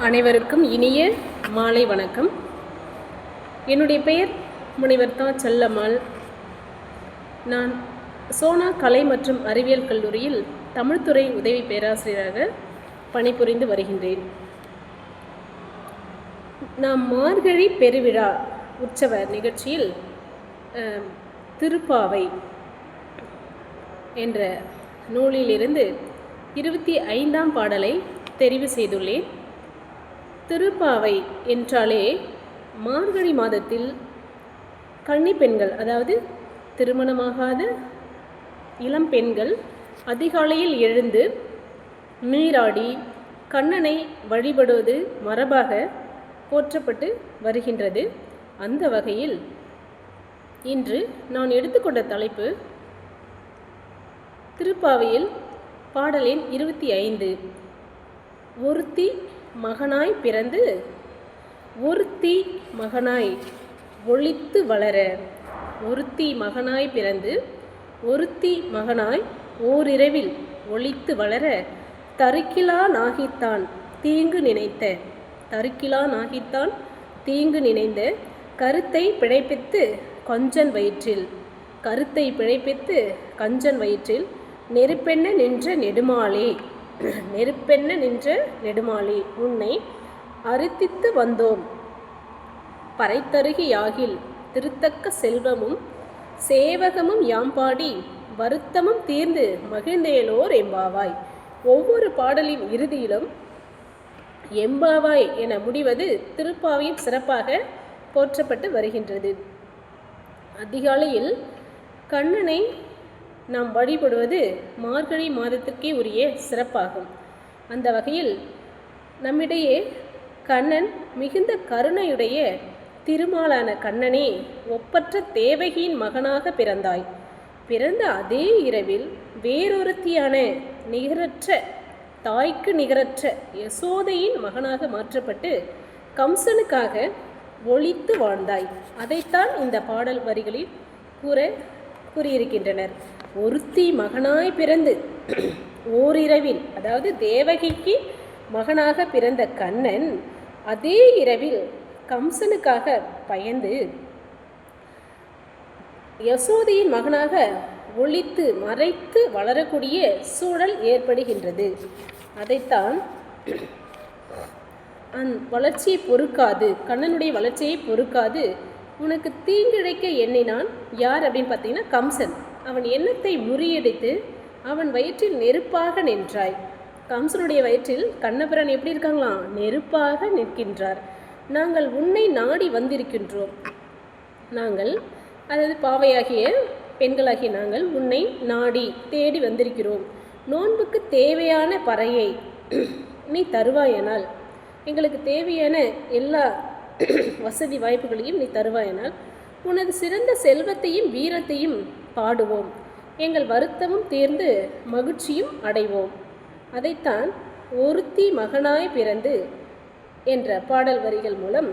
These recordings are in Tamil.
அனைவருக்கும் இனிய மாலை வணக்கம். என்னுடைய பெயர் முனைவர் தா. செல்லம்மாள். நான் சோனா கலை மற்றும் அறிவியல் கல்லூரியில் தமிழ்துறை உதவி பேராசிரியராக பணிபுரிந்து வருகின்றேன். நாம் மார்கழி பெருவிழா உற்சவ நிகழ்ச்சியில் திருப்பாவை என்ற நூலிலிருந்து 25ஆம் பாடலை தெரிவு செய்துள்ளேன். திருப்பாவை என்றாலே மார்கழி மாதத்தில் கன்னி பெண்கள், அதாவது திருமணமாகாத இளம் பெண்கள் அதிகாலையில் எழுந்து நீராடி கண்ணனை வழிபடுவது மரபாக போற்றப்பட்டு வருகின்றது. அந்த வகையில் இன்று நான் எடுத்துக்கொண்ட தலைப்பு திருப்பாவையில் பாடல் எண் 25. ஒருத்தி மகனாய் பிறந்து ஒருத்தி மகனாய் ஒளித்து வளர. ஒருத்தி மகனாய் பிறந்து ஒருத்தி மகனாய் ஓரிரவில் ஒளித்து வளர தருக்கிலா நாகித்தான் தீங்கு நினைத்த. தருக்கிலா நாகித்தான் தீங்கு நினைந்த கருத்தை பிழைப்பித்து கஞ்சன் வயிற்றில். கருத்தை பிழைப்பித்து கஞ்சன் வயிற்றில் நெருப்பென்ன நின்ற நெடுமாலே. நெருப்பென்ன நின்ற நெடுமாலே உன்னை அறுத்தித்து வந்தோம் பறைத்தருகியாகில் திருத்தக்க செல்வமும் சேவகமும் யாம்பாடி வருத்தமும் தீர்ந்து மகிழ்ந்தேலோர் எம்பாவாய். ஒவ்வொரு பாடலின் இறுதியிலும் எம்பாவாய் என முடிவது திருப்பாவையும் சிறப்பாக போற்றப்பட்டு வருகின்றது. அதிகாலையில் கண்ணனை நாம் வழிபடுவது மார்கழி மாதத்திற்கே உரிய சிறப்பாகும். அந்த வகையில் நம்மிடையே கண்ணன் மிகுந்த கருணையுடைய திருமாலான கண்ணனே, ஒப்பற்ற தேவகியின் மகனாக பிறந்தாய். பிறந்த அதே இரவில் வேறொருத்தியான நிகரற்ற தாய்க்கு நிகரற்ற யசோதையின் மகனாக மாற்றப்பட்டு கம்சனுக்காக ஒளித்து வாழ்ந்தாய். அதைத்தான் இந்த பாடல் வரிகளில் கூறியிருக்கின்றனர். ஒருத்தி மகனாய் பிறந்து ஓரிரவில், அதாவது தேவகிக்கு மகனாக பிறந்த கண்ணன் அதே இரவில் கம்சனுக்காக பயந்து யசோதையின் மகனாக ஒளித்து மறைத்து வளரக்கூடிய சூழல் ஏற்படுகின்றது. அதைத்தான் வளர்ச்சியை பொறுக்காது, கண்ணனுடைய வளர்ச்சியை பொறுக்காது உனக்கு தீங்கிழைக்க எண்ணினான். யார் அப்படின்னு பார்த்தீங்கன்னா கம்சன். அவன் எண்ணத்தை முறியடித்து அவன் வயிற்றில் நெருப்பாக நின்றாய். கம்சனுடைய வயிற்றில் கண்ணபிரான் எப்படி இருக்காங்களாம்? நெருப்பாக நிற்கின்றார். நாங்கள் உன்னை நாடி வந்திருக்கின்றோம். நாங்கள், அதாவது பாவையாகிய பெண்களாகிய நாங்கள் உன்னை நாடி தேடி வந்திருக்கிறோம். நோன்புக்கு தேவையான பறையை நீ தருவாயனால், எங்களுக்கு தேவையான எல்லா வசதி வாய்ப்புகளையும் நீ தருவாயனால் உனது சிறந்த செல்வத்தையும் வீரத்தையும் பாடுவோம். எங்கள் வருத்தமும் தீர்ந்து மகிழ்ச்சியும் அடைவோம். அதைத்தான் ஒருத்தி மகனாய் பிறந்து என்ற பாடல் வரிகள் மூலம்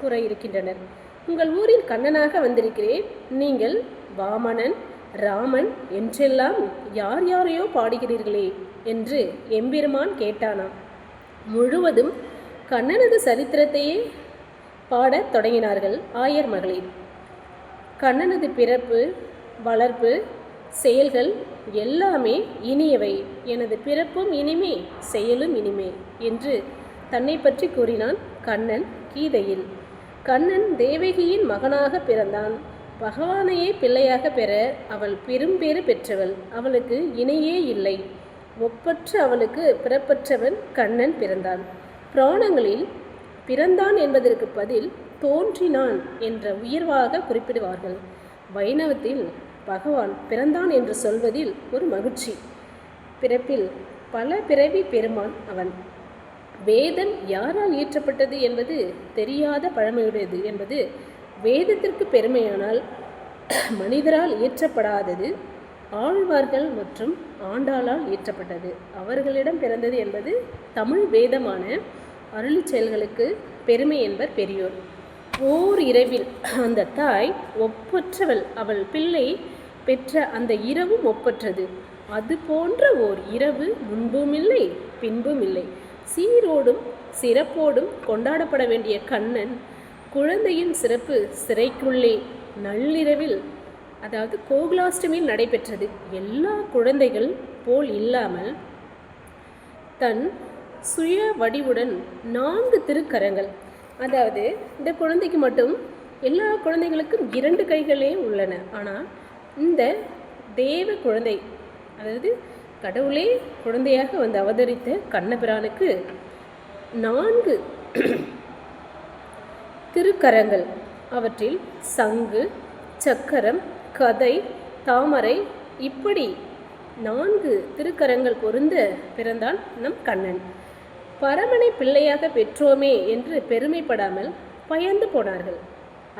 கூற இருக்கின்றனர். உங்கள் ஊரில் கண்ணனாக வந்திருக்கிறேன். நீங்கள் வாமனன், ராமன் என்றெல்லாம் யார் யாரையோ பாடுகிறீர்களே என்று எம்பெருமான் கேட்டானாம். முழுவதும் கண்ணனது சரித்திரத்தையே பாடத் தொடங்கினார்கள் ஆயர் மகளிர். கண்ணனது பிறப்பு, வளர்ப்பு, செயல்கள் எல்லாமே இனியவை. எனது பிறப்பும் இனிமே, செயலும் இனிமே என்று தன்னை பற்றி கூறினான் கண்ணன் கீதையில். கண்ணன் தேவகியின் மகனாக பிறந்தான். பகவானையே பிள்ளையாக பெற அவள் பெரும்பேறு பெற்றவள். அவளுக்கு இணையே இல்லை. ஒப்பற்ற அவளுக்கு பிறப்பற்றவன் கண்ணன் பிறந்தான். புராணங்களில் பிறந்தான் என்பதற்கு பதில் தோன்றினான் என்ற உயர்வாக குறிப்பிடுவார்கள். வைணவத்தில் பகவான் பிறந்தான் என்று சொல்வதில் ஒரு மகிழ்ச்சி. பிறப்பில் பல பிறவி பெருமான் அவன். வேதம் யாரால் இயற்றப்பட்டது என்பது தெரியாத பழமையுடையது என்பது வேதத்திற்கு பெருமையானால், மனிதரால் இயற்றப்படாதது ஆழ்வார்கள் மற்றும் ஆண்டாளால் இயற்றப்பட்டது. அவர்களிடம் பிறந்தது என்பது தமிழ் வேதமான அருளி செயல்களுக்கு பெருமை என்பர் பெரியோர். ஓர் இரவில் அந்த தாய் ஒப்பற்றவள். அவள் பிள்ளை பெற்ற அந்த இரவும் ஒப்பற்றது. அது போன்ற ஓர் இரவு முன்பும் இல்லை பின்பும் இல்லை. சீரோடும் சிறப்போடும் கொண்டாடப்பட வேண்டிய கண்ணன் குழந்தையின் சிறப்பு சிறைக்குள்ளே நள்ளிரவில், அதாவது கோகுலாஷ்டமியில் நடைபெற்றது. எல்லா குழந்தைகள் போல் இல்லாமல் தன் சுய வடிவுடன் 4 திருக்கரங்கள், அதாவது இந்த குழந்தைக்கு மட்டும், எல்லா குழந்தைகளுக்கும் 2 கைகளே உள்ளன. ஆனால் இந்த தேவ குழந்தை, அதாவது கடவுளே குழந்தையாக வந்து அவதரித்த கண்ணபிரானுக்கு 4 திருக்கரங்கள். அவற்றில் சங்கு, சக்கரம், கதை, தாமரை, இப்படி 4 திருக்கரங்கள் பொருந்த பிறந்தான் நம் கண்ணன். பரமனை பிள்ளையாக பெற்றோமே என்று பெருமைப்படாமல் பயந்து போனார்கள்.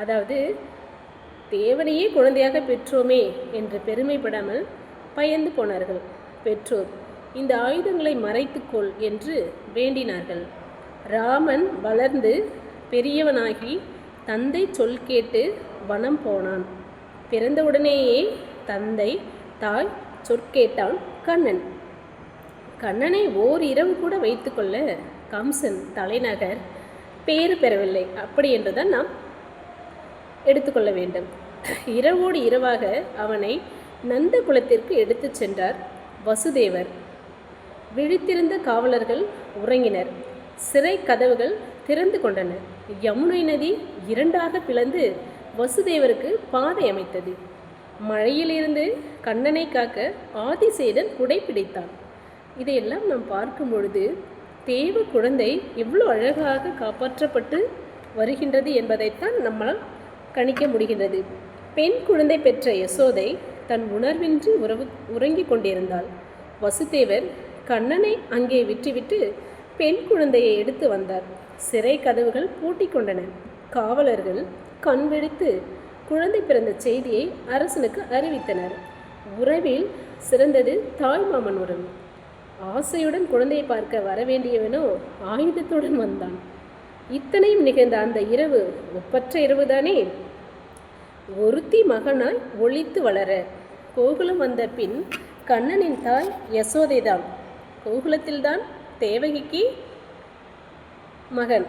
அதாவது தேவனையே குழந்தையாக பெற்றோமே என்று பெருமைப்படாமல் பயந்து போனார்கள் பெற்றோர். இந்த ஆயுதங்களை மறைத்துக்கொள் என்று வேண்டினார்கள். ராமன் வளர்ந்து பெரியவனாகி தந்தை சொல் கேட்டு வனம் போனான். பிறந்தவுடனேயே தந்தை தாய் சொற்கேட்டான் கண்ணன். கண்ணனை ஓரிரவு கூட வைத்துக்கொள்ள கம்சன் தலைநகர் பேறு பெறவில்லை. அப்படி என்றுதான் நாம் எடுத்துக்கொள்ள வேண்டும். இரவோடு இரவாக அவனை நந்த குலத்திற்கு எடுத்து சென்றார் வசுதேவர். விழித்திருந்த காவலர்கள் உறங்கினர். சிறை கதவுகள் திறந்து கொண்டன. யமுனை நதி 2ஆக பிளந்து வசுதேவருக்கு பாதை அமைத்தது. மழையிலிருந்து கண்ணனை காக்க ஆதிசேடன் குடை பிடித்தான். இதையெல்லாம் நாம் பார்க்கும் பொழுது தேவ குழந்தை எவ்வளோ அழகாக காப்பாற்றப்பட்டு வருகின்றது என்பதைத்தான் நம்மால் கணிக்க முடிகின்றது. பெண் குழந்தை பெற்ற யசோதை தன் உணர்வின்றி உறங்கிக் கொண்டிருந்தாள். வசுதேவர் கண்ணனை அங்கே விட்டுவிட்டு பெண் குழந்தையை எடுத்து வந்தார். சிறை கதவுகள் பூட்டி கொண்டன. காவலர்கள் கண் விழித்து குழந்தை பிறந்த செய்தியை அரசனுக்கு அறிவித்தனர். உறவில் சிறந்தது தாய்மாமன் உறவு. ஆசையுடன் குழந்தையை பார்க்க வரவேண்டியவனோ ஆயுதத்துடன் வந்தான். இத்தனையும் நிகழ்ந்த அந்த இரவு ஒப்பற்ற இரவுதானே. ஒருத்தி மகனாய் ஒளித்து வளர கோகுலம் வந்த பின் கண்ணனின் தாய் யசோதைதான். கோகுலத்தில்தான் தேவகிக்கு மகன்.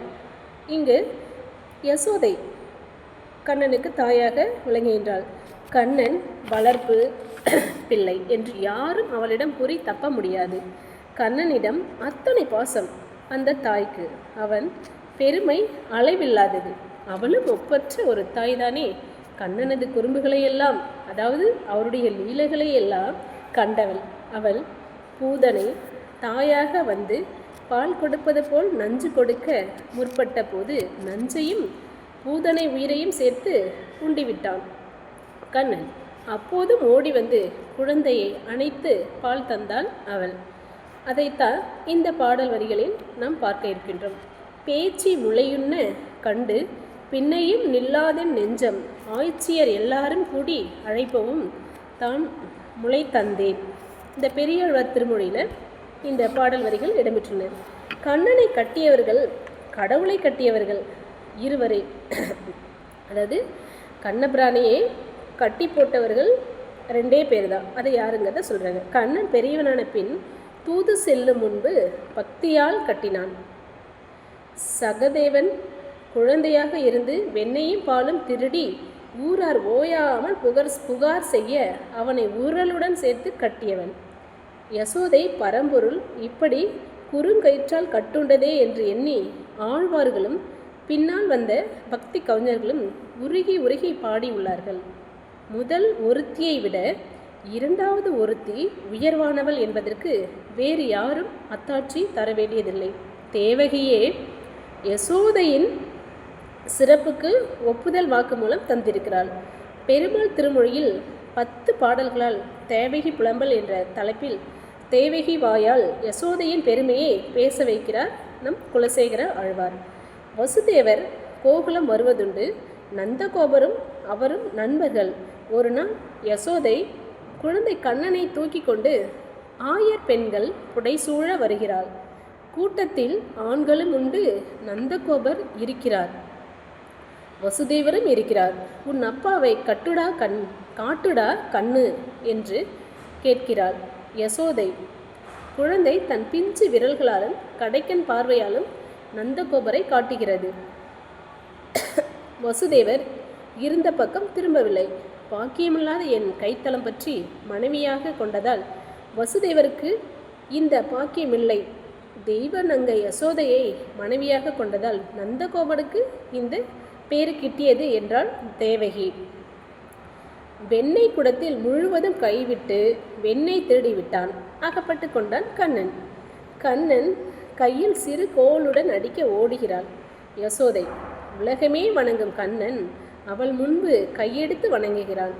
இங்கு யசோதை கண்ணனுக்கு தாயாக விளங்குகின்றாள். கண்ணன் வளர்ப்பு பிள்ளை என்று யாரும் அவளிடம் கூறி தப்ப முடியாது. கண்ணனிடம் அத்தனை பாசம் அந்த தாய்க்கு. அவன் பெருமை அளவில்லாதது. அவளும் ஒப்பற்ற ஒரு தாய்தானே. கண்ணனது குறும்புகளை எல்லாம், அதாவது அவருடைய லீலைகளை எல்லாம் கண்டவள். அவள் பூதனை தாயாக வந்து பால் கொடுப்பது போல் நஞ்சு கொடுக்க முற்பட்ட போது நஞ்சையும் பூதனை உயிரையும் சேர்த்து உண்டிவிட்டான் கண்ணன். அப்போதும் ஓடி வந்து குழந்தையை அணைத்து பால் தந்தாள் அவள். அதைத்தான் இந்த பாடல் வரிகளில் நாம் பார்க்க இருக்கின்றோம். பேச்சி முளையுண்ண கண்டு பின்னையும் நில்லாதென் நெஞ்சம் ஆய்ச்சியர் எல்லாரும் கூடி அழைப்பவும் தான் முளை தந்தேன். இந்த பெரியாழ்வார் திருமொழியில் இந்த பாடல் வரிகள் இடம்பெற்றுள்ளன. கண்ணனை கட்டியவர்கள் கடவுளை கட்டியவர்கள் இருவரே. அதாவது கண்ணபிரானையே கட்டி போட்டவர்கள் 2 பேர் தான். அதை யாருங்கிறத சொல்கிறாங்க. கண்ணன் பெரியவனான பின் தூது செல்லும் முன்பு பக்தியால் கட்டினான். சகதேவன் குழந்தையாக இருந்து வெண்ணையும் பாலும் திருடி ஊரார் ஓயாமல் புகார் செய்ய அவனை ஊரலுடன் சேர்த்து கட்டியவன். யசோதை பரம்பொருள் இப்படி குறுங்கயிற்றால் கட்டுண்டதே என்று எண்ணி ஆழ்வார்களும் பின்னால் வந்த பக்தி கவிஞர்களும் உருகி உருகி பாடியுள்ளார்கள். முதல் ஒருத்தியை விட 2வது ஒருத்தி உயர்வானவள் என்பதற்கு வேறு யாரும் அத்தாட்சி தர வேண்டியதில்லை. தேவகியே யசோதையின் சிறப்புக்கு ஒப்புதல் வாக்கு மூலம் தந்திருக்கிறாள். பெருமாள் திருமொழியில் 10 பாடல்களால் தேவகி புலம்பல் என்ற தலைப்பில் தேவகி வாயால் யசோதையின் பெருமையை பேச வைக்கிறார் நம் குலசேகர ஆழ்வார். வசுதேவர் கோகுலம் வருவதுண்டு. நந்தகோபரும் அவரும் நண்பர்கள். ஒரு நாள் யசோதை குழந்தை கண்ணனை தூக்கி கொண்டு ஆயர் பெண்கள் புடைசூழ வருகிறாள். கூட்டத்தில் ஆண்களும் உண்டு. நந்தகோபர் இருக்கிறார், வசுதேவரும் இருக்கிறார். உன் அப்பாவை காட்டுடா கண்ணு என்று கேட்கிறாள் யசோதை. குழந்தை தன் பிஞ்சு விரல்களாலும் கடைக்கன் பார்வையாலும் நந்தகோபரை காட்டுகிறது. வசுதேவர் இருந்த பக்கம் திரும்பவில்லை. பாக்கியமில்லாத என் கைத்தலம் பற்றி மனைவியாக கொண்டதால் வசுதேவருக்கு இந்த பாக்கியமில்லை. தெய்வ நங்கை யசோதையை மனைவியாக கொண்டதால் நந்தகோபருக்கு இந்த பேரு கிட்டியது என்றாள் தேவகி. வெண்ணெய் குடத்தில் முழுவதும் கைவிட்டு வெண்ணெய் திருடிவிட்டான். அகப்பட்டு கொண்டான் கண்ணன். கண்ணன் கையில் சிறு கோலுடன் அடிக்க ஓடுகிறாள் யசோதை. உலகமே வணங்கும் கண்ணன் அவள் முன்பு கையெடுத்து வணங்குகிறான்.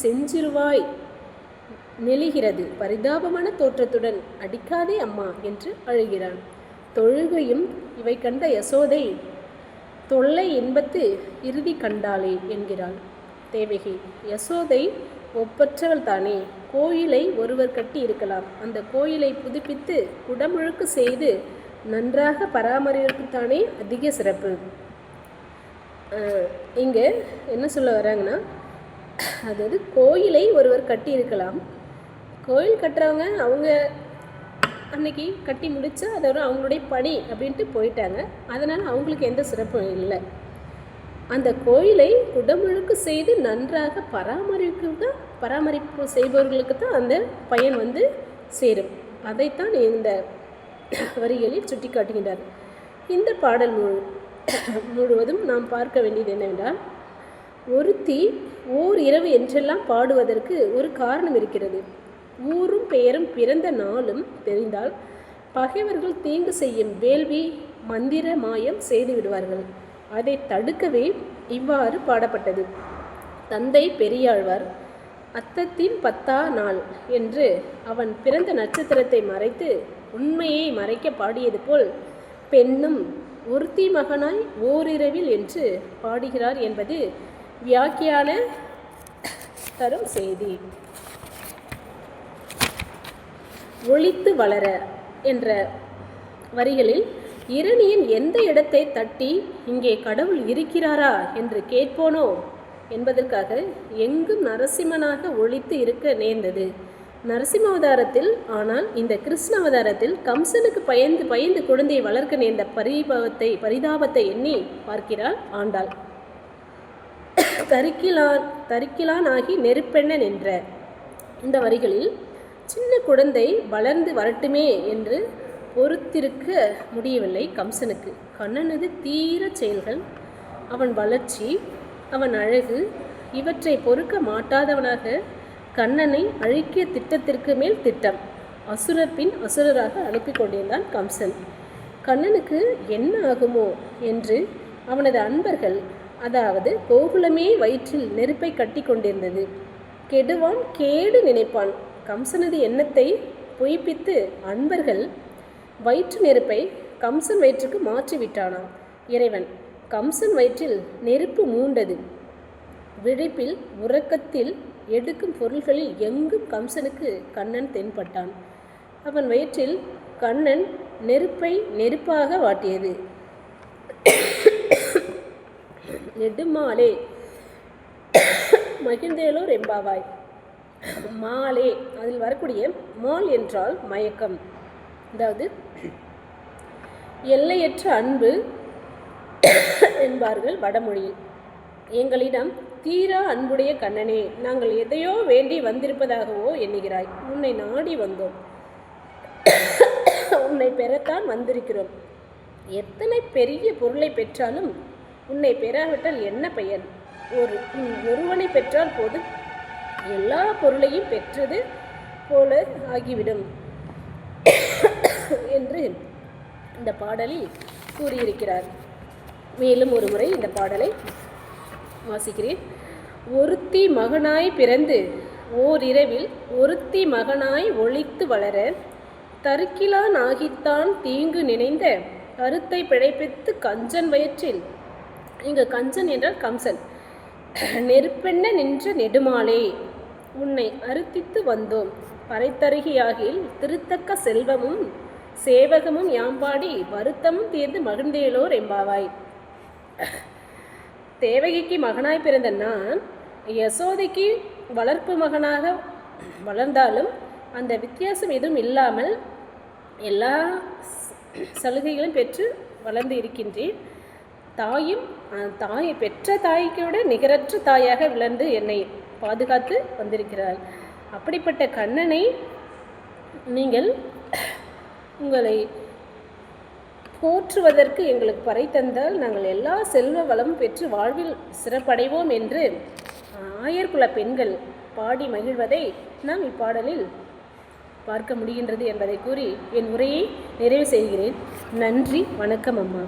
செஞ்சிருவாய் நெளிகிறது. பரிதாபமான தோற்றத்துடன் அடிக்காதே அம்மா என்று அழுகிறான். தொழுகையும் இவை கண்ட யசோதை தொல்லை இன்பத்து இறுதி கண்டாளே என்கிறாள் தேவகி. யசோதை ஒப்பற்றவள் தானே. கோயிலை ஒருவர் கட்டி இருக்கலாம். அந்த கோயிலை புதுப்பித்து குடமுழுக்கு செய்து நன்றாக பராமரிப்புத்தானே அதிக சிறப்பு. இங்கே என்ன சொல்ல வராங்கன்னா, அதாவது கோயிலை ஒருவர் கட்டி இருக்கலாம். கோயில் கட்டுறவங்க அவங்க அன்னைக்கு கட்டி முடித்தா அதோட அவங்களுடைய பணி அப்படின்ட்டு போயிட்டாங்க. அதனால் அவங்களுக்கு எந்த சிறப்பும் இல்லை. அந்த கோயிலை குடமுழுக்கு செய்து நன்றாக பராமரிப்பு செய்பவர்களுக்கு தான் அந்த பயன் சேரும். அதைத்தான் இந்த வரிகளில் சுட்டி காட்டுகின்றார். இந்த பாடல் முழுவதும் நாம் பார்க்க வேண்டியது என்னவென்றால், ஒருத்தி ஓர் இரவு என்றெல்லாம் பாடுவதற்கு ஒரு காரணம் இருக்கிறது. ஊரும் பெயரும் பிறந்த நாளும் தெரிந்தால் பகைவர்கள் தீங்கு செய்யும் வேள்வி மந்திர மாயம் செய்து விடுவார்கள். அதை தடுக்கவே இவ்வாறு பாடப்பட்டது. தந்தை பெரியாழ்வார் அத்தத்தின் 10ஆ நாள் என்று அவன் பிறந்த நட்சத்திரத்தை மறைத்து உண்மையை மறைக்க பாடியது போல் பெண்ணும் ஒருத்தி மகனாய் ஓரிரவில் என்று பாடுகிறார் என்பது வியாக்கியான தரும் செய்தி. ஒளித்து வளர என்ற வரிகளில் இரணியன் எந்த இடத்தை தட்டி இங்கே கடவுள் இருக்கிறாரா என்று கேட்போனோ என்பதற்காக எங்கும் நரசிம்மனாக ஒளித்து இருக்க நேர்ந்தது. நரசிம்ம அவதாரத்தில், ஆனால் இந்த கிருஷ்ண அவதாரத்தில் கம்சனுக்கு பயந்து குழந்தையை வளர்க்க நேர்ந்த பரிதாபத்தை எண்ணி பார்க்கிறாள் ஆண்டாள். தரிக்கிலான் ஆகி நெருப்பெண்ண நின்ற இந்த வரிகளில் சின்ன குழந்தை வளர்ந்து வரட்டுமே என்று பொறுத்திருக்க முடியவில்லை கம்சனுக்கு. கண்ணனது தீர செயல்கள், அவன் வளர்ச்சி, அவன் அழகு இவற்றை பொறுக்க மாட்டாதவனாக கண்ணனை அழிக்கிய திட்டத்திற்கு மேல் திட்டம். அசுரர் பின் அசுரராக அனுப்பி கொண்டிருந்தான் கம்சன். கண்ணனுக்கு என்ன ஆகுமோ என்று அவனது அன்பர்கள், அதாவது கோகுலமே வயிற்றில் நெருப்பை கட்டி கொண்டிருந்தது. கெடுவான் கேடு நினைப்பான். கம்சனது எண்ணத்தை பொய்ப்பித்து அன்பர்கள் வயிற்று நெருப்பை கம்சன் வயிற்றுக்கு மாற்றிவிட்டானாம் இறைவன். கம்சன் வயிற்றில் நெருப்பு மூண்டது. விழிப்பில் உறக்கத்தில் எடுக்கும் பொருள்களில் எங்கும் கம்சனுக்கு கண்ணன் தென்பட்டான். அவன் வயிற்றில் கண்ணன் நெருப்பை நெருப்பாக வாட்டியது. நெடுமாலே மகிழ்ந்தேலோர் எம்பாவாய். மாலே, அதில் வரக்கூடிய மால் என்றால் மயக்கம், அதாவது எல்லையற்ற அன்பு என்பார்கள் வடமொழியில். எங்களிடம் தீரா அன்புடைய கண்ணனே, நாங்கள் எதையோ வேண்டி வந்திருப்பதாகவோ எண்ணுகிறாய். உன்னை நாடி வந்தோம், உன்னை பெறத்தான் வந்திருக்கிறோம். எத்தனை பெரிய பொருளை பெற்றாலும் உன்னை பெறாவிட்டால் என்ன பயன்? ஒருவனை பெற்றால் போதும், எல்லா பொருளையும் பெற்றது போல ஆகிவிடும் என்று இந்த பாடலில் கூறியிருக்கிறார். மேலும் ஒரு முறை இந்த பாடலை வாசிக்கிறேன். ஒருத்தி மகனாய் பிறந்து ஓரிரவில் ஒருத்தி மகனாய் ஒளித்து வளர தருக்கிலான் ஆகித்தான் தீங்கு நினைந்த கருத்தை பிழைப்பித்து கஞ்சன் வயிற்றில், இங்கு கஞ்சன் என்றால் கம்சன், நெருப்பெண்ண நின்ற நெடுமாலே உன்னை அறுத்தித்து வந்தோம். பறைத்தருகியாகில் திருத்தக்க செல்வமும் சேவகமும் யாம்பாடி வருத்தமும் தீர்ந்து மகிழ்ந்தேலோர் எம்பாவாய். தேவகிக்கு மகனாய் பிறந்த நான் யசோதைக்கு வளர்ப்பு மகனாக வளர்ந்தாலும் அந்த வித்தியாசம் எதுவும் இல்லாமல் எல்லா சலுகைகளும் பெற்று வளர்ந்து இருக்கின்றேன். தாயை பெற்ற தாய்க்கு விட நிகரற்ற தாயாக விளர்ந்து என்னை பாதுகாத்து வந்திருக்கிறாள். அப்படிப்பட்ட கண்ணனை நீங்கள் உங்களை போற்றுவதற்கு எங்களுக்கு பறை தந்தால் நாங்கள் எல்லா செல்வ வளமும் பெற்று வாழ்வில் சிறப்படைவோம் என்று ஆயர்குல பெண்கள் பாடி மகிழ்வதை நாம் இப்பாடலில் பார்க்க முடிகின்றது என்பதை கூறி என் உரையை நிறைவு செய்கிறேன். நன்றி, வணக்கம் அம்மா.